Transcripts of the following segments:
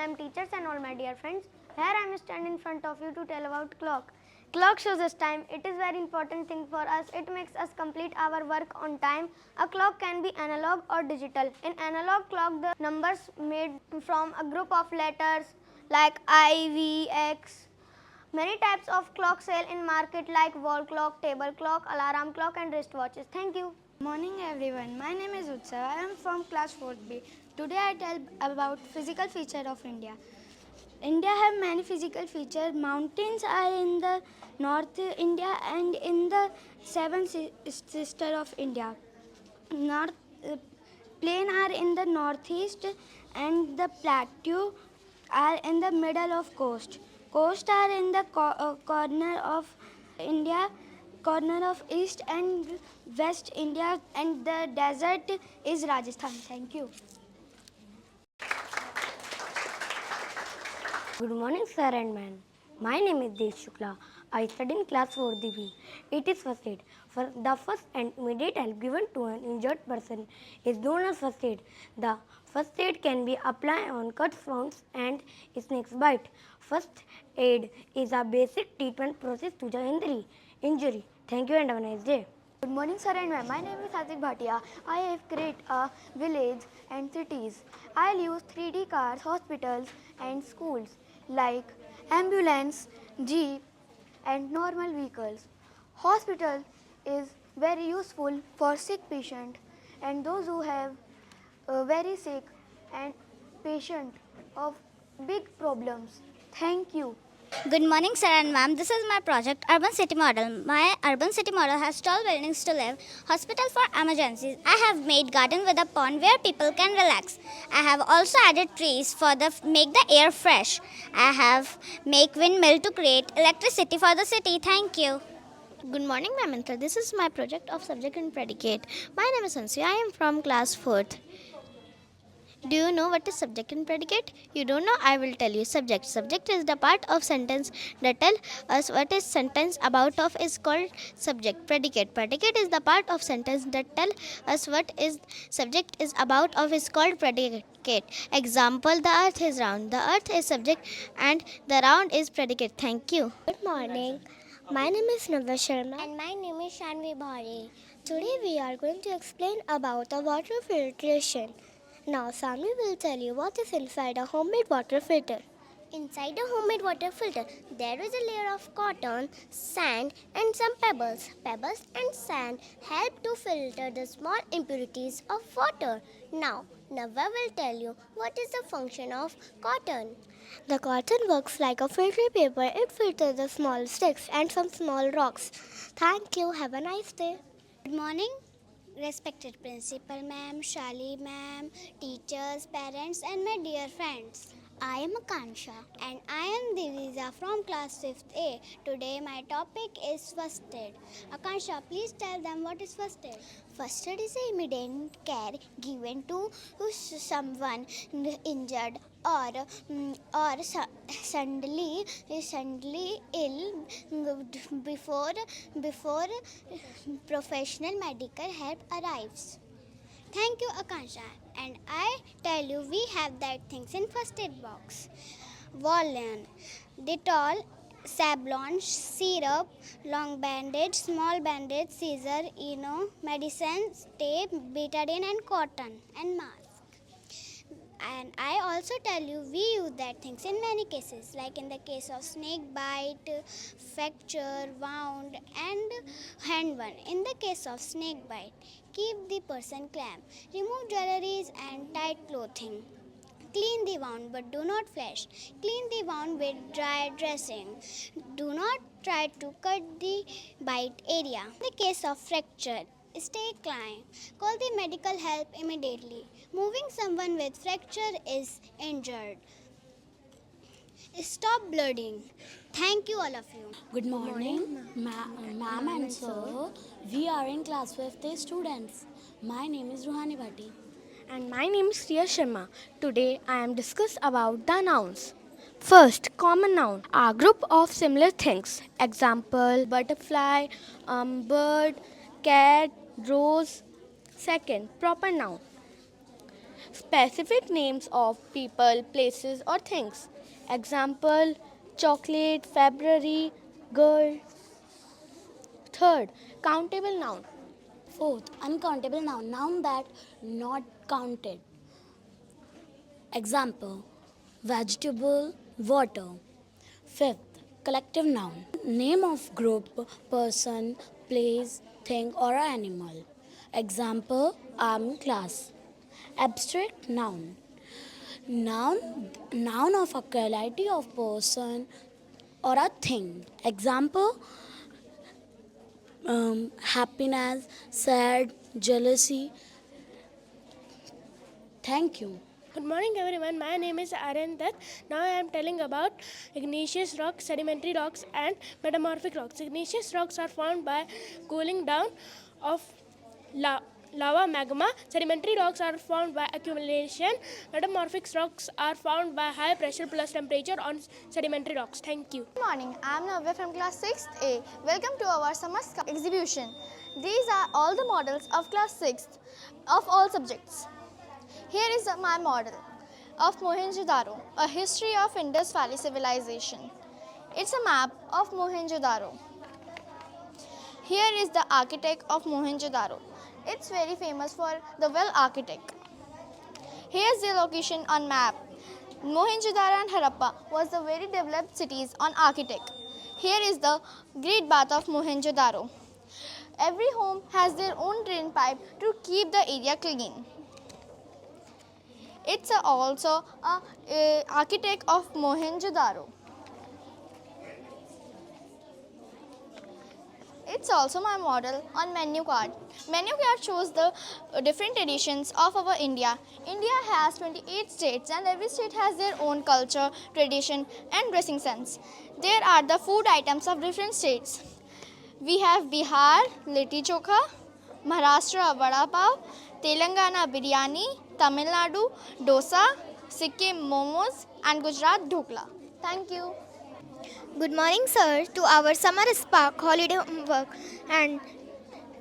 ma'am, teachers and all my dear friends. Here I am standing in front of you to tell about clock. Clock shows us time. It is very important thing for us. It makes us complete our work on time. A clock can be analog or digital. In analog clock, the numbers made from a group of letters like I, V, X. Many types of clock sell in market like wall clock, table clock, alarm clock and wristwatches. Thank you. Morning everyone, my name is Utsav. I am from class 4B. Today I tell about physical feature of India. India have many physical features. Mountains are in the North India and in the seven sister of India. North plain are in the northeast and the plateau are in the middle of coast. Coast are in the corner of India, corner of East and West India, and the desert is Rajasthan. Thank you. Good morning, sir and ma'am. My name is Dev Shukla. I study in class 4DB. It is first aid. For the first and immediate help given to an injured person is known as first aid. The first aid can be applied on cuts, wounds, and snake bite. First aid is a basic treatment process to the injury. Thank you and have a nice day. Good morning, sir and ma'am. My name is Satik Bhatia. I have created a village and cities. I'll use 3D cars, hospitals, and schools like ambulance, jeep, and normal vehicles. Hospital is very useful for sick patient and those who have very sick and patient of big problems. Thank you. Good morning, sir and ma'am. This is my project, Urban City Model. My urban city model has tall buildings to live, hospital for emergencies. I have made garden with a pond where people can relax. I have also added trees for the make the air fresh. I have make windmill to create electricity for the city. Thank you. Good morning, ma'am and sir. This is my project of subject and predicate. My name is Ansu. I am from class 4th. Do you know what is subject and predicate? You don't know? I will tell you. Subject. Subject is the part of sentence that tell us what is sentence about of is called subject. Predicate. Predicate is the part of sentence that tell us what is subject is about of is called predicate. Example: the earth is round. The earth is subject and the round is predicate. Thank you. Good morning. My name is Nava Sharma And my name is Shanvi Bhari. Today we are going to explain about the water filtration. Now Sami will tell you what is inside a homemade water filter. Inside a homemade water filter, there is a layer of cotton, sand, and some pebbles. Pebbles and sand help to filter the small impurities of water. Now, Nava will tell you what is the function of cotton. The cotton works like a filter paper. It filters the small sticks and some small rocks. Thank you. Have a nice day. Good morning, respected principal ma'am, Shali ma'am, teachers, parents, and my dear friends. I am Akansha and I am Divisa from class 5th A. Today my topic is first aid. Akansha, please tell them what is first aid. First aid is a immediate care given to someone injured or suddenly ill before professional medical help arrives. Thank you, Akansha. And I tell you, we have that things in first aid box. Wallen, Dettol, Sablon, syrup, long bandage, small bandage, scissor, medicines, tape, betadine, and cotton, and mask. And I also tell you, we use that things in many cases, like in the case of snake bite, fracture, wound, and hand wound. In the case of snake bite, keep the person calm, remove jewelries and tight clothing. Clean the wound but do not flash. Clean the wound with dry dressing. Do not try to cut the bite area. In the case of fracture, stay calm. Call the medical help immediately. Moving someone with fracture is injured. Stop blooding. Thank you, all of you. Good morning, ma'am and sir. We are in class 5th students. My name is Ruhani Bhatti. And my name is Riya Sharma. Today I am discuss about the nouns. First, common noun, a group of similar things. Example, butterfly, bird, cat, rose. Second, proper noun. specific names of people, places, or things. Example: chocolate, February, girl. Third, countable noun. Fourth, uncountable noun, noun that not counted. Example: vegetable, water. Fifth, collective noun, name of group, person, place, thing, or animal. Example: army, class. Abstract noun, noun of a quality of person or a thing. Example: happiness, sad, jealousy. Thank you. Good morning everyone, my name is Aryan Dutt. Now I am telling about igneous rocks, sedimentary rocks and metamorphic rocks. Igneous rocks are formed by cooling down of lava magma. Sedimentary rocks are formed by accumulation. Metamorphic rocks are formed by high pressure plus temperature on sedimentary rocks. Thank you. Good morning, I am Navya from class 6th A. Welcome to our summer exhibition. These are all the models of class 6th of all subjects. Here is my model of Mohenjo-daro, a history of Indus Valley civilization. It's a map of Mohenjo-daro. Here is the architect of Mohenjo-daro. It's very famous for the well architect. Here's the location on map. Mohenjo-daro and Harappa was the very developed cities on architect. Here is the Great Bath of Mohenjo-daro. Every home has their own drain pipe to keep the area clean. It's also a architect of Mohenjo-daro. It's also my model on menu card. Menu card shows the different editions of our India. India has 28 states and every state has their own culture, tradition and dressing sense. There are the food items of different states. We have Bihar, Litti Chokha, Maharashtra, Vada Pav, Telangana, Biryani, Tamil Nadu, Dosa, Sikkim, Momos and Gujarat, Dhokla. Thank you. Good morning, sir, to our summer spark holiday homework. And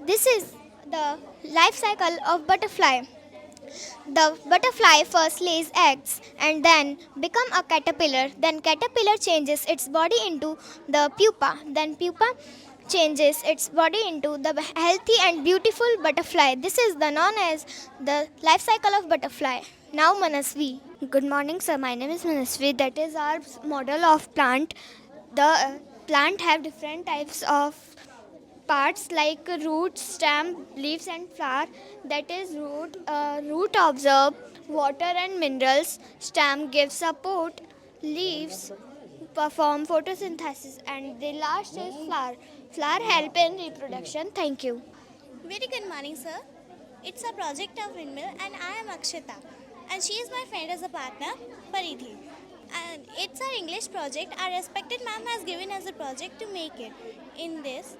this is the life cycle of butterfly. The butterfly first lays eggs and then become a caterpillar. Then caterpillar changes its body into the pupa. Then pupa changes its body into the healthy and beautiful butterfly. This is the known as the life cycle of butterfly. Now Manasvi. Good morning, sir. My name is Manasvi. That is our model of plant. The plant have different types of parts like root, stem, leaves and flower. That is root absorb water and minerals. Stem gives support. Leaves perform photosynthesis and the last is flower. Flower help in reproduction. Thank you. Very good morning, sir. It's a project of windmill and I am Akshita. And she is my friend as a partner, Paridhi. And it's our English project. Our respected ma'am has given us a project to make it. In this,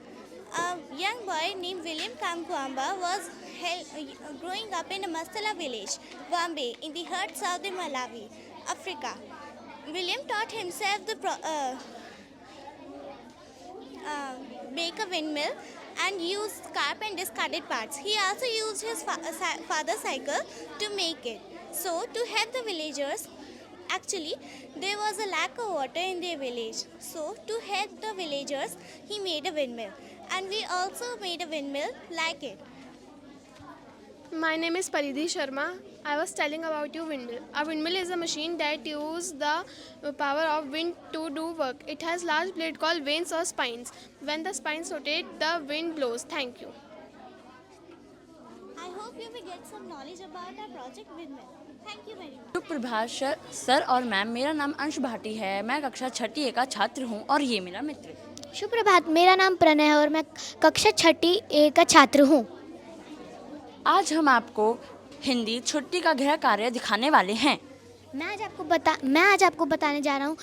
a young boy named William Kamkwamba was growing up in a Mastala village, Wambe, in the heart south of Malawi, Africa. William taught himself to make a windmill and use scrap and discarded parts. He also used his father's cycle to make it. So, to help the villagers, actually, there was a lack of water in their village. So, to help the villagers, he made a windmill. And we also made a windmill like it. My name is Paridhi Sharma. I was telling about your windmill. A windmill is a machine that uses the power of wind to do work. It has large blades called vanes or spines. When the spines rotate, the wind blows. Thank you. I hope you will get some knowledge about our project windmill. Thank you very much. सुप्रभात sir और ma'am, मेरा नाम अंश भाटी है। मैं कक्षा 6ठी A का छात्र हूँ और ये मेरा मित्र है। शुभ प्रभात, मेरा नाम प्रणय है और मैं कक्षा 6ठी A का छात्र हूँ। आज हम आपको हिंदी छुट्टी का गृह कार्य दिखाने वाले हैं। मैं आज आपको बताने जा रहा हूँ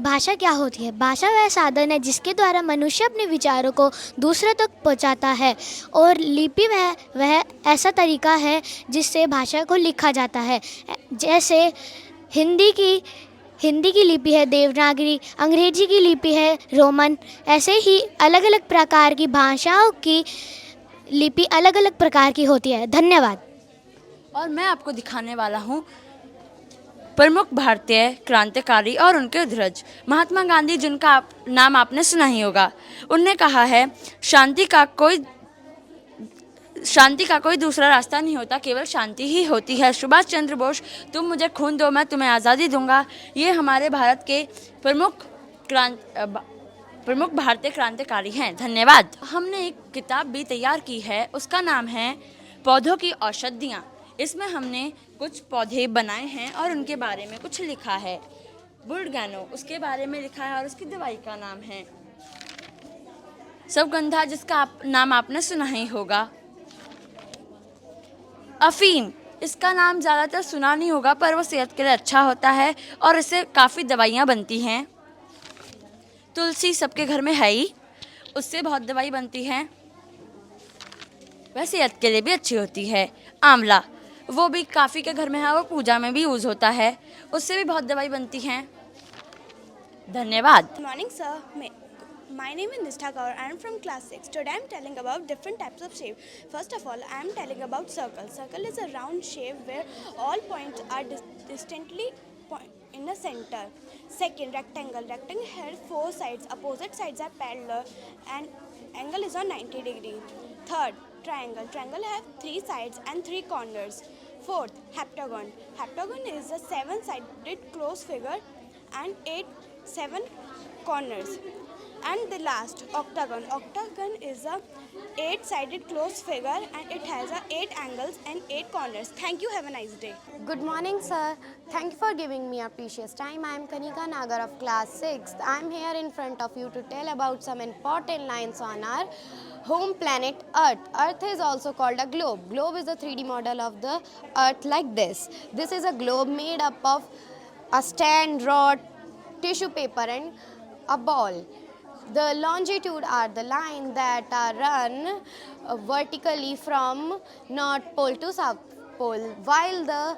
भाषा क्या होती है। भाषा वह साधन है जिसके द्वारा मनुष्य अपने विचारों को दूसरों तक पहुँचाता है और लिपि वह ऐसा तरीका है जिससे भाषा को लिखा जाता है। जैसे हिंदी की लिपि है देवनागरी, अंग्रेजी की लिपि है रोमन। ऐसे ही अलग अलग प्रकार की भाषाओं की लिपि अलग अलग प्रकार की होती है। धन्यवाद। और मैं आपको दिखाने वाला हूँ प्रमुख भारतीय क्रांतिकारी और उनके ध्वज। महात्मा गांधी, जिनका नाम आपने सुना ही होगा, उनने कहा है शांति का कोई दूसरा रास्ता नहीं होता, केवल शांति ही होती है। सुभाष चंद्र बोस, तुम मुझे खून दो मैं तुम्हें आज़ादी दूंगा, ये हमारे भारत के प्रमुख भारतीय क्रांतिकारी हैं। धन्यवाद। हमने एक किताब भी तैयार की है, उसका नाम है पौधों की औषधियाँ। इसमें हमने कुछ पौधे बनाए हैं और उनके बारे में कुछ लिखा है। बुर्डगैनो उसके बारे में लिखा है और उसकी दवाई का नाम है सवगंधा, जिसका नाम आपने सुना ही होगा। अफीम, इसका नाम ज़्यादातर सुना नहीं होगा, पर वो सेहत के लिए अच्छा होता है और इससे काफ़ी दवाइयाँ बनती हैं। तुलसी सबके घर में है ही, उससे बहुत दवाई बनती है, वह सेहत के लिए भी अच्छी होती है। आंवला, वो भी काफ़ी के घर में है, वो पूजा में भी यूज़ होता है, उससे भी बहुत दवाई बनती हैं। धन्यवाद। Good morning, sir. My name is Nishtha Kaur. I am from class 6. Today I am telling about different types of shape. First of all, I am telling about circle. Circle is a round shape where all points are distinctly in the center. Second, rectangle. Rectangle has 4 sides. Opposite sides are parallel and angle is on 90 degree. Third, triangle. Triangle have 3 sides and 3 corners. Fourth, heptagon. Heptagon is a 7-sided closed figure and 7 corners. And the last, octagon. Octagon is a 8-sided closed figure and it has 8 angles and 8 corners. Thank you. Have a nice day. Good morning, sir. Thank you for giving me your precious time. I am Kanika Nagar of class 6th. I am here in front of you to tell about some important lines on our home planet Earth. Earth is also called a globe. Globe is a 3D model of the Earth like this. This is a globe made up of a stand, rod, tissue paper and a ball. The longitude are the line that are run vertically from North Pole to South Pole, while the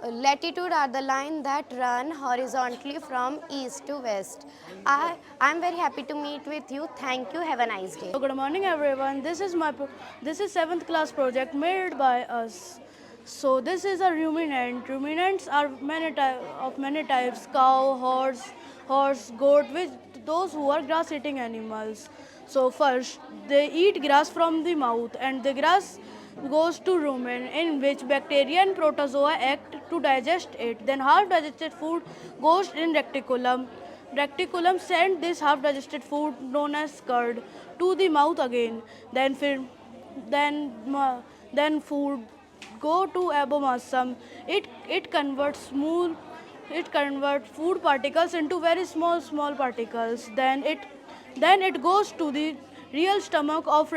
latitude are the line that run horizontally from east to west. I am very happy to meet with you. Thank you. Have a nice day. Good morning, everyone. This is 7th class project made by us. So this is a ruminant. Ruminants are many types: cow, horse, goat, which those who are grass-eating animals. So first, they eat grass from the mouth, and the grass goes to rumen, in which bacteria and protozoa act to digest it. Then half-digested food goes in reticulum. Reticulum sends this half-digested food, known as curd, to the mouth again. Then food go to abomasum. It converts food particles into very small particles. Then it goes to the real stomach of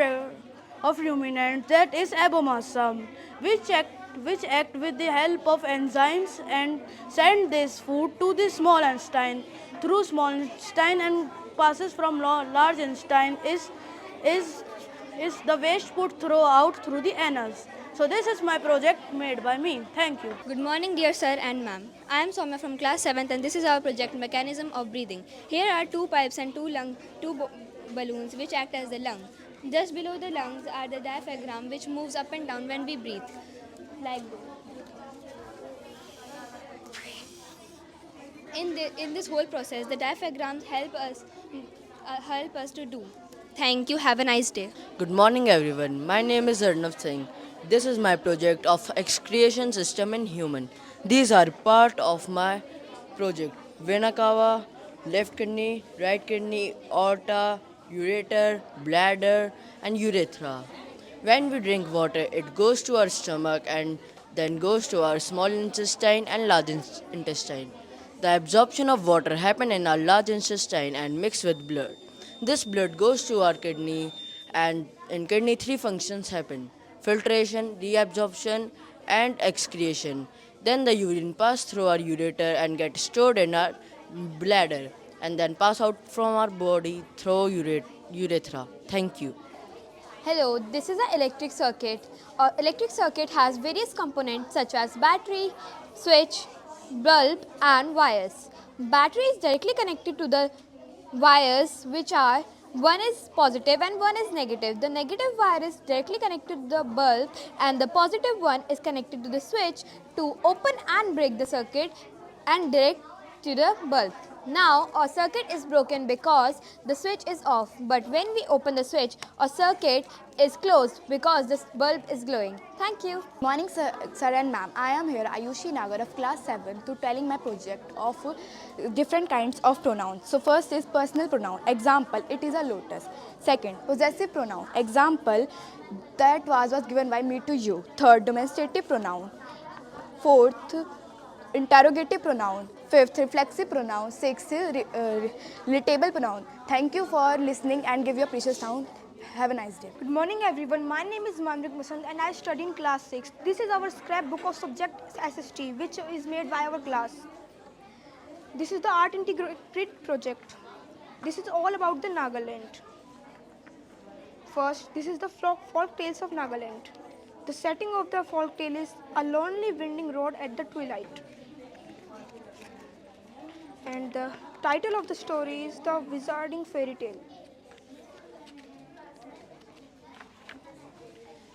ruminants, that is abomasum, which act with the help of enzymes and send this food to the small intestine. Through small intestine and passes from large intestine is the waste put through the anus. So this is my project made by me. Thank you. Good morning, dear sir and ma'am. I am Soumya from class 7th and this is our project Mechanism of Breathing. Here are 2 pipes and 2 balloons which act as the lung. Just below the lungs are the diaphragm which moves up and down when we breathe. Like this. In this whole process, the diaphragms help us to do. Thank you. Have a nice day. Good morning, everyone. My name is Arnav Singh. This is my project of excretion system in human. These are part of my project: vena cava, left kidney, right kidney, aorta, ureter, bladder, and urethra. When we drink water, it goes to our stomach and then goes to our small intestine and large intestine. The absorption of water happens in our large intestine and mixed with blood. This blood goes to our kidney, and in kidney 3 functions happen: filtration, reabsorption, and excretion. Then the urine passes through our ureter and gets stored in our bladder and then pass out from our body through urethra. Thank you. Hello, this is an electric circuit. Electric circuit has various components such as battery, switch, bulb and wires. Battery is directly connected to the wires which are One is positive and one is negative. The negative wire is directly connected to the bulb and the positive one is connected to the switch to open and break the circuit and direct to the bulb. Now our circuit is broken because the switch is off, but when we open the switch, our circuit is closed because the bulb is glowing. Thank you. Morning sir and ma'am. I am here Ayushi Nagar of class 7 to telling my project of different kinds of pronouns. So first is personal pronoun. Example, it is a lotus. Second, possessive pronoun. Example, that vase was given by me to you. Third, demonstrative pronoun. Fourth, interrogative pronoun. Fifth, reflexive pronoun. Sixth, relatable pronoun. Thank you for listening and give your precious time. Have a nice day. Good morning everyone. My name is Mamrik Masand and I study in class 6. This is our scrapbook of subject SST which is made by our class. This is the art integrated project. This is all about the Nagaland. First, this is the folk tales of Nagaland. The setting of the folk tale is a lonely winding road at the twilight. And the title of the story is The Wizarding Fairy Tale.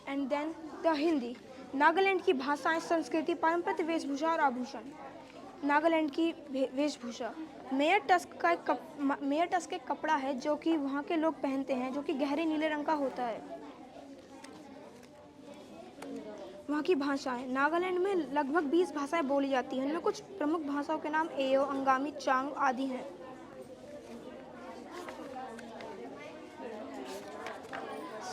And then the Hindi. Nagaland की भाषाएं, संस्कृति, पारंपरिक वेशभूषा और आभूषण. नागालैंड की वेशभूषा mayor tusk एक कपड़ा है जो कि वहाँ के लोग पहनते हैं, जो कि गहरे नीले रंग का होता है. वहाँ की भाषाएं. नागालैंड में लगभग 20 भाषाएं बोली जाती हैं. इनमें कुछ प्रमुख भाषाओं के नाम एओ, अंगामी, चांग आदि हैं.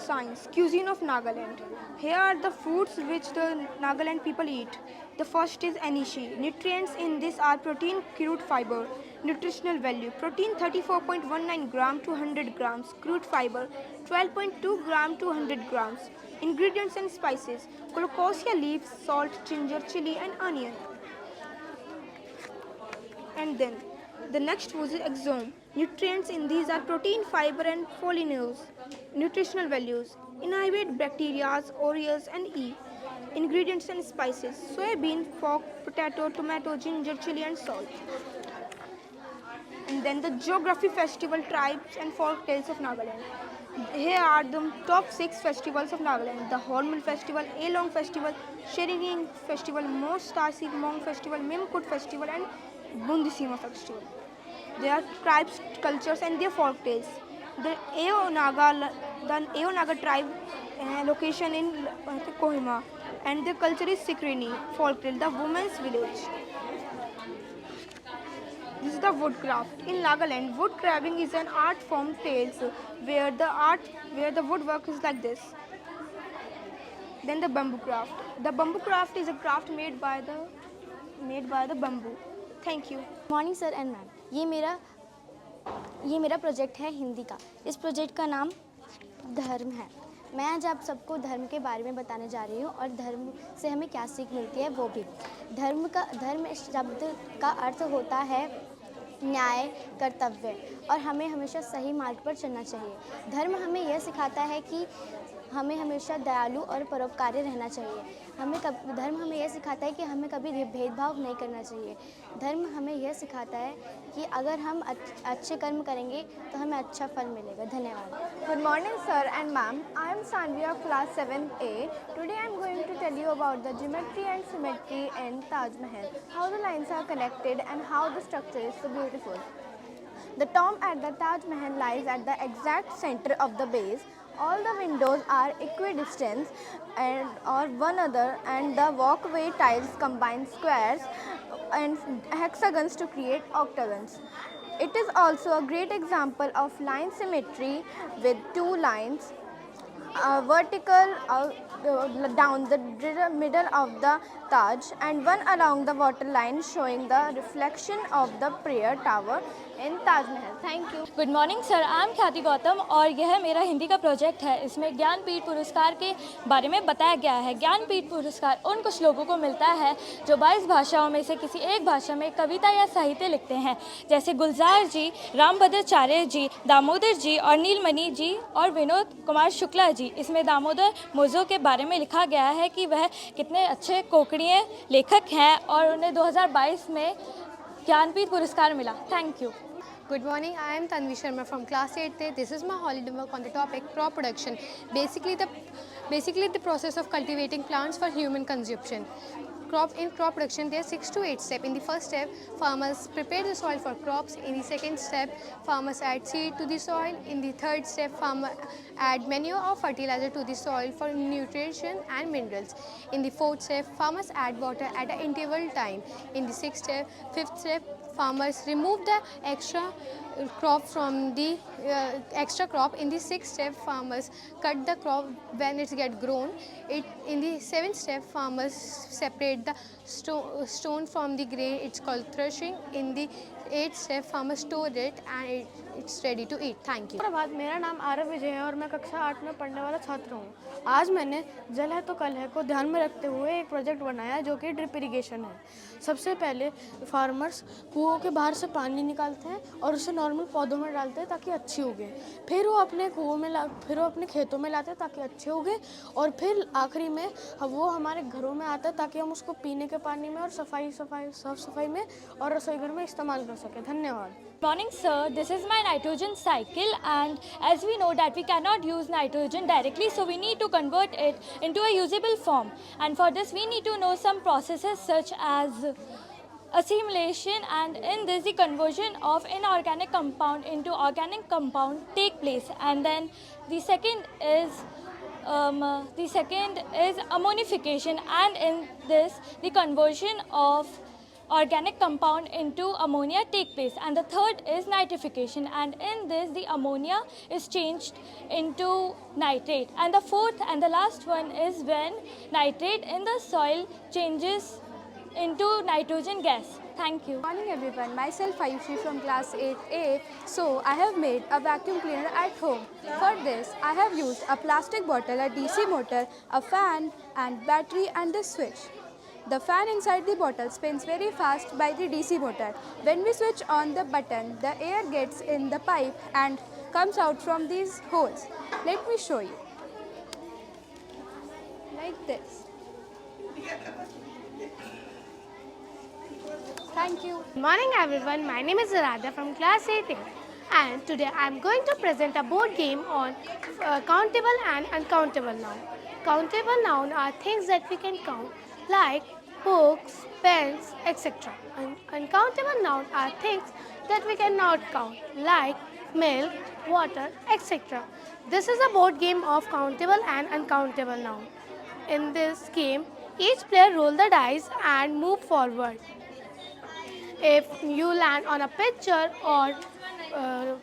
Science. Cuisine of Nagaland. Here are the foods which the Nagaland people eat. The first is anishi. Nutrients in this are protein, crude fiber. Nutritional value. Protein 34.19 gram to 100 grams. Crude fiber 12.2 gram to 100 grams. Ingredients and spices. Colocasia leaves, salt, ginger, chili and onion. And then the next was exome. Nutrients in these are protein, fiber and polyphenols. Nutritional values. Inhibit bacteria, orioles and E. Ingredients and spices. Soybean, pork, potato, tomato, ginger, chili and salt. And then the geography, festival, tribes and folk tales of Nagaland. Here are the top 6 festivals of Nagaland. The Hornbill Festival, Along Festival, Sheringang Festival, Mostasi Mong Festival, Mimkut Festival and Bundisima Festival. There are tribes, cultures and their folk tales. The Ao Naga tribe location in Kohima and their culture is Sikrini, folk tale, the women's village. This is the woodcraft. In Nagaland, wood carving is an art form tales where the woodwork is like this. Then the bamboo craft. The bamboo craft is a craft made by the bamboo. Thank you. Morning sir and ma'am. ये मेरा project है हिंदी का. इस project का नाम धर्म है. मैं आज आप सबको धर्म के बारे में बताने जा रही हूँ और धर्म से हमें क्या सीख मिलती है वो भी. धर्म शब्द का अर्थ होता है न्याय, कर्तव्य और हमें हमेशा सही मार्ग पर चलना चाहिए. धर्म हमें यह सिखाता है कि हमें हमेशा दयालु और परोपकारी रहना चाहिए. धर्म हमें यह सिखाता है कि हमें कभी भेदभाव नहीं करना चाहिए. धर्म हमें यह सिखाता है कि अगर हम अच्छे कर्म करेंगे तो हमें अच्छा फल मिलेगा. धन्यवाद. Good morning sir and ma'am. I am Sanvi of class 7A. Today I am going to tell you about the geometry and symmetry in Taj Mahal. How the lines are connected and how the structure is so beautiful. The tomb at the Taj Mahal lies at the exact center of the base. All the windows are equidistant or one another, and the walkway tiles combine squares and hexagons to create octagons. It is also a great example of line symmetry with two lines, vertical down the middle of the Taj and one along the waterline showing the reflection of the prayer tower in Taj Mahal. Thank you. Good morning sir. I am ख्याति गौतम और यह मेरा हिंदी का project है. इसमें ज्ञानपीठ पुरस्कार के बारे में बताया गया है. ज्ञानपीठ पुरस्कार उन कुछ लोगों को मिलता है जो 22 भाषाओं में से किसी एक भाषा में कविता या साहित्य लिखते हैं, जैसे गुलजार जी, रामभद्राचार्य जी, दामोदर जी और नीलमणि जी और विनोद कुमार शुक्ला जी. इसमें दामोदर मोज़ो के बारे में लिखा गया है कि वह कितने अच्छे कोंकणीय लेखक हैं और उन्हें 2022 में ज्ञानपीठ पुरस्कार मिला. Thank you. Good morning, I am Tanvi Sharma from class 8th. This is my holiday work on the topic crop production. Basically the process of cultivating plants for human consumption. In crop production, there are 6 to 8 steps. In the first step, farmers prepare the soil for crops. In the second step, farmers add seed to the soil. In the third step, farmers add manure or fertilizer to the soil for nutrition and minerals. In the fourth step, farmers add water at an interval time. In the fifth step, farmers remove the extra crop from the extra crop. In the sixth step, farmers cut the crop when it gets grown. In the seventh step, farmers separate the stone from the grain. It's called threshing. In the eighth step, farmers store it and it's ready to eat. Thank you. प्रभात, मेरा नाम आरव विजय है और मैं कक्षा 8 में पढ़ने वाला छात्र हूँ। आज मैंने जल है तो कल है को ध्यान में रखते हुए एक प्रोजेक्ट बनाया जो कि ड्रिप इरिगेशन है। सबसे पहले फार्मर्स कुओं के बाहर से पानी निकालते हैं और उसे नॉर्मल पौधों में डालते हैं ताकि अच्छी उगे। फिर वो अपने खेतों में लाते हैं ताकि अच्छे उगे और फिर आखिरी में वो हमारे घरों में आता है ताकि हम उसको पीने के पानी में और साफ सफाई में और रसोई घर में इस्तेमाल कर सकें। धन्यवाद। Morning sir, this is my nitrogen cycle, and as we know that we cannot use nitrogen directly, so we need to convert it into a usable form, and for this we need to know some processes such as assimilation, and in this the conversion of inorganic compound into organic compound take place, and then the second is ammonification, and in this the conversion of organic compound into ammonia take place, and the third is nitrification, and in this the ammonia is changed into nitrate, and the fourth and the last one is when nitrate in the soil changes into nitrogen gas. Thank you. Good morning everyone, myself Ayushi from class 8A. So I have made a vacuum cleaner at home. For this I have used a plastic bottle, a DC motor, a fan and battery and the switch. The fan inside the bottle spins very fast by the DC motor. When we switch on the button, the air gets in the pipe and comes out from these holes. Let me show you. Like this. Thank you. Good morning everyone, my name is Radha from class 8A, and today I am going to present a board game on countable and uncountable noun. Countable noun are things that we can count, like books, pens, etc. Uncountable noun are things that we cannot count, like milk, water, etc. This is a board game of countable and uncountable noun. In this game, each player rolls the dice and move forward. If you land on a picture or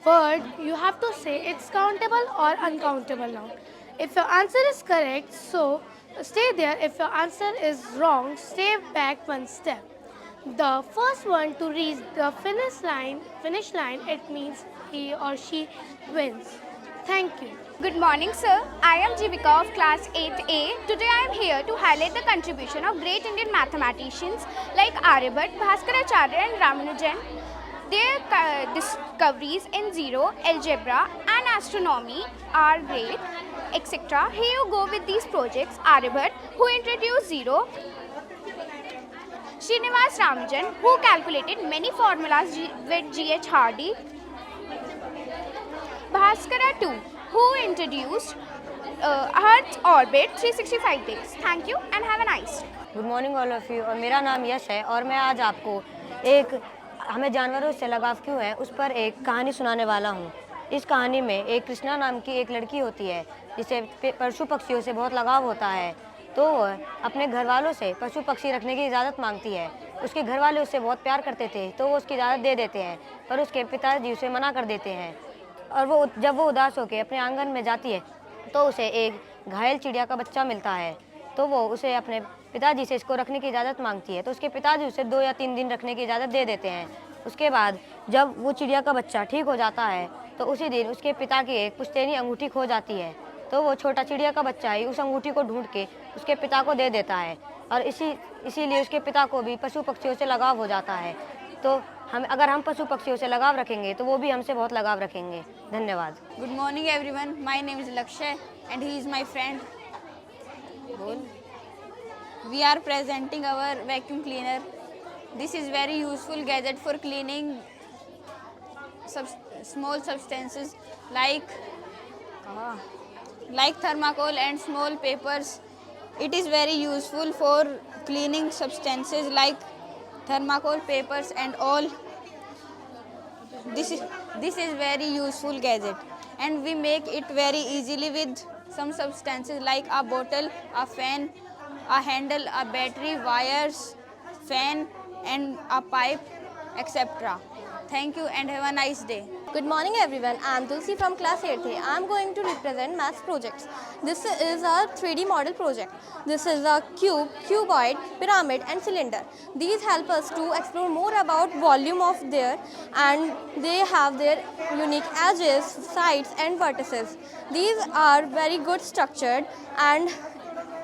word, you have to say it's countable or uncountable noun. If your answer is correct, so stay there. If your answer is wrong, stay back one step. The first one to reach the finish line, it means he or she wins. Thank you. Good morning, sir. I am Jivika of class 8A. Today I am here to highlight the contribution of great Indian mathematicians like Aryabhat, Bhaskaracharya and Ramanujan. Their discoveries in zero, algebra and astronomy are great, etc. Here you go with these projects. Aryabhat, who introduced zero. Srinivas Ramanujan, who calculated many formulas with G.H. Hardy. Bhaskara 2, who introduced Earth's orbit 365 days. Thank you and have a nice day. Good morning all of you. और मेरा नाम यश है और मैं आज आपको हमें जानवरों से लगाव क्यों है उस पर एक कहानी सुनाने वाला हूँ। इस कहानी में एक कृष्णा नाम की एक लड़की होती है जिसे पशु पक्षियों से बहुत लगाव होता है। तो वह अपने घर वालों से पशु पक्षी रखने की इजाज़त मांगती है। उसके घर वाले उससे बहुत प्यार करते थे तो वो उसकी इजाज़त दे देते हैं, पर उसके पिताजी उसे मना कर देते हैं। और जब वो उदास होकर अपने आंगन में जाती है तो उसे एक घायल चिड़िया का बच्चा मिलता है। तो वो उसे अपने पिताजी से इसको रखने की इजाज़त मांगती है तो उसके पिताजी उसे 2 या 3 दिन रखने की इजाज़त दे देते हैं। उसके बाद जब वो चिड़िया का बच्चा ठीक हो जाता है तो उसी दिन उसके पिता की एक पुश्तैनी अंगूठी खो जाती है। तो वो छोटा चिड़िया का बच्चा ही उस अंगूठी को ढूंढ के उसके पिता को दे देता है और इसीलिए उसके पिता को भी पशु पक्षियों से लगाव हो जाता है। तो अगर हम पशु पक्षियों से लगाव रखेंगे तो वो भी हमसे बहुत लगाव रखेंगे। धन्यवाद। Good morning everyone, my name is Lakshya and he is my friend. We are presenting our vacuum cleaner. This is very useful gadget for cleaning small substances like thermocol and small papers. It is very useful for cleaning substances like thermocol, papers and all. This is very useful gadget, and we make it very easily with some substances like a bottle, a fan, a handle, a battery, wires, fan and a pipe, etc. Thank you and have a nice day. Good morning everyone, I am Tulsi from class 8th. I am going to represent maths projects. This is a 3D model project. This is a cube, cuboid, pyramid and cylinder. These help us to explore more about volume of there, and they have their unique edges, sides and vertices. These are very good structured and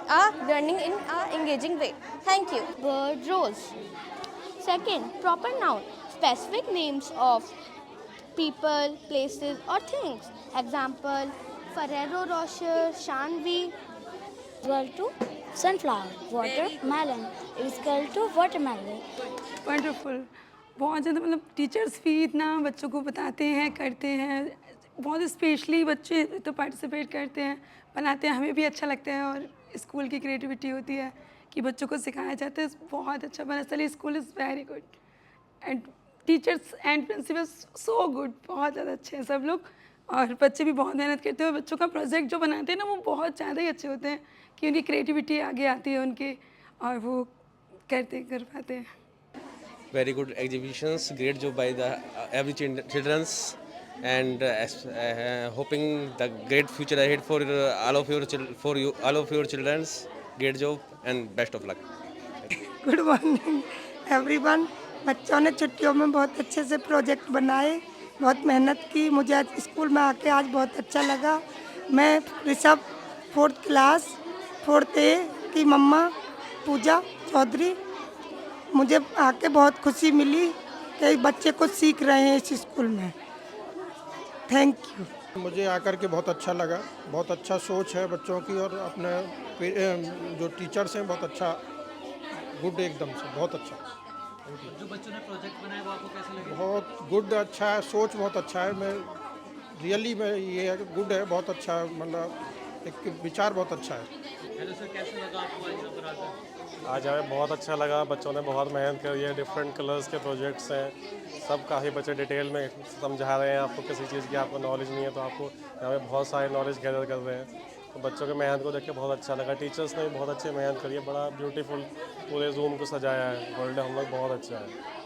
are running in an engaging way. Thank you. Bird rose. Second, proper noun. Specific names of people, places or things. Example, Ferrero Rocher, Shanvi. Equal to sunflower, watermelon is equal to watermelon. Wonderful, बहुत ज़्यादा मतलब teachers भी इतना बच्चों को बताते हैं, करते हैं, बहुत स्पेशली बच्चे तो पार्टिसिपेट करते हैं, बनाते हैं, हमें भी अच्छा लगता है और स्कूल की क्रिएटिविटी होती है कि बच्चों को सिखाया जाता है, बहुत अच्छा बना। चलिए school is very good and teachers and principles so good, बहुत ज़्यादा अच्छे हैं सब लोग और बच्चे भी बहुत मेहनत करते हैं। बच्चों का प्रोजेक्ट जो बनाते हैं ना वो बहुत ज़्यादा ही अच्छे होते हैं कि उनकी क्रिएटिविटी आगे आती है उनके और वो कर पाते हैं। Very good exhibitions, great job by the every children's, and hoping the great future ahead for all of your children's. Great job and best of luck. Good morning everyone. बच्चों ने छुट्टियों में बहुत अच्छे से प्रोजेक्ट बनाए, बहुत मेहनत की। मुझे आज स्कूल में आके आज बहुत अच्छा लगा। मैं Rishabh 4th class 4th A की मम्मा पूजा चौधरी, मुझे आके बहुत खुशी मिली कि बच्चे कुछ सीख रहे हैं इस स्कूल में। Thank you. मुझे आकर के बहुत अच्छा लगा, बहुत अच्छा सोच है बच्चों की और अपने जो टीचर्स हैं बहुत अच्छा, गुड एकदम से बहुत अच्छा। जो बच्चों ने प्रोजेक्ट बनाया वो आपको कैसे लगे? बहुत गुड, अच्छा है, सोच बहुत अच्छा है। मैं रियली में ये है गुड है, बहुत अच्छा है, मतलब एक विचार बहुत अच्छा है। हेलो सर, कैसे लगा आपको आज यहाँ पर आकर? आज हमें बहुत अच्छा लगा, बच्चों ने बहुत मेहनत करी है, डिफरेंट कलर्स के प्रोजेक्ट्स हैं, सब काफ़ी बच्चे डिटेल में समझा रहे हैं। आपको किसी चीज़ की आपको नॉलेज नहीं है तो आपको यहाँ पे बहुत सारे नॉलेज गैदर कर रहे हैं, तो बच्चों के मेहनत को देख के बहुत अच्छा लगा। टीचर्स ने भी बहुत अच्छी मेहनत करी है, बड़ा ब्यूटीफुल पूरे जूम को सजाया है, वर्ल्ड हम लोग बहुत अच्छा है।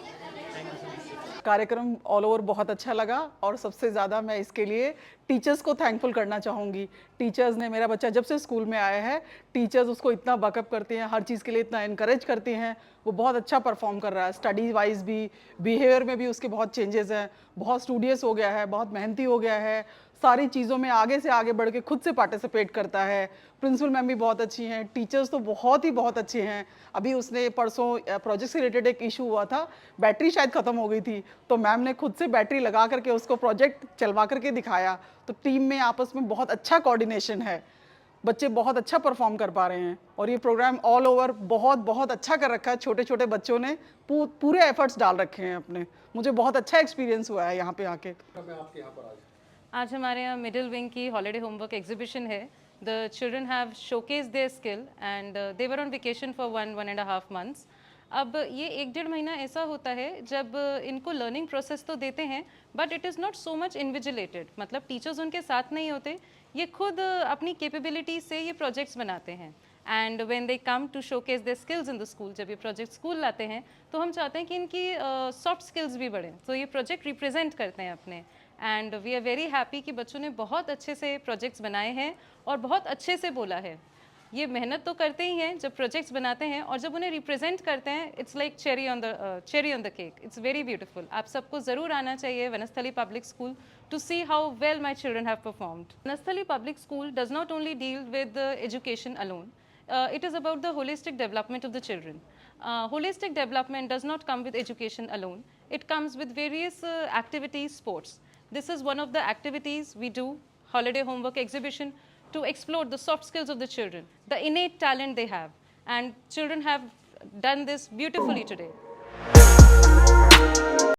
कार्यक्रम ऑल ओवर बहुत अच्छा लगा और सबसे ज़्यादा मैं इसके लिए टीचर्स को थैंकफुल करना चाहूँगी। टीचर्स ने, मेरा बच्चा जब से स्कूल में आया है, टीचर्स उसको इतना बैकअप करते हैं, हर चीज़ के लिए इतना इनकरेज करते हैं, वो बहुत अच्छा परफॉर्म कर रहा है। स्टडीज़ वाइज भी, बिहेवियर में भी उसके बहुत चेंजेस हैं, बहुत स्टूडियस हो गया है, बहुत मेहनती हो गया है, सारी चीज़ों में आगे से आगे बढ़ के खुद से पार्टिसिपेट करता है। प्रिंसिपल मैम भी बहुत अच्छी हैं, टीचर्स तो बहुत अच्छे हैं। अभी उसने परसों प्रोजेक्ट से रिलेटेड एक इशू हुआ था, बैटरी शायद ख़त्म हो गई थी, तो मैम ने खुद से बैटरी लगा करके उसको प्रोजेक्ट चलवा करके दिखाया। तो टीम में आपस में बहुत अच्छा कोऑर्डिनेशन है, बच्चे बहुत अच्छा परफॉर्म कर पा रहे हैं और ये प्रोग्राम ऑल ओवर बहुत अच्छा कर रखा है। छोटे छोटे बच्चों ने पूरे एफर्ट्स डाल रखे हैं अपने। मुझे बहुत अच्छा एक्सपीरियंस हुआ है यहाँ पे आके। आज हमारे यहाँ मिडिल विंग की हॉलीडे होमवर्क एग्जीबिशन है। The children have showcase their skill and they were on vacation for 1.5 months। अब ये 1-1.5 महीना ऐसा होता है जब इनको लर्निंग प्रोसेस तो देते हैं but it is not so much invigilated, मतलब टीचर्स उनके साथ नहीं होते, ये खुद अपनी कैपेबिलिटी से ये प्रोजेक्ट्स बनाते हैं। And when they come to showcase their skills in the school, जब ये प्रोजेक्ट स्कूल लाते हैं तो हम चाहते हैं कि इनकी सॉफ्ट स्किल्स भी बढ़ें, तो ये प्रोजेक्ट रिप्रेजेंट करते हैं अपने। And we are very happy कि बच्चों ने बहुत अच्छे से प्रोजेक्ट्स बनाए हैं और बहुत अच्छे से बोला है। ये मेहनत तो करते ही हैं जब प्रोजेक्ट्स बनाते हैं, और जब उन्हें रिप्रेजेंट करते हैं it's like cherry on the cake. It's very beautiful. आप सबको ज़रूर आना चाहिए Vanasthali public school to see how well my children have performed. Vanasthali Public School does not only deal with education alone. It is about the holistic development of the children. Holistic development does not come with education alone. It comes with various activities, sports. This is one of the activities we do, holiday homework exhibition, to explore the soft skills of the children, the innate talent they have. And children have done this beautifully today.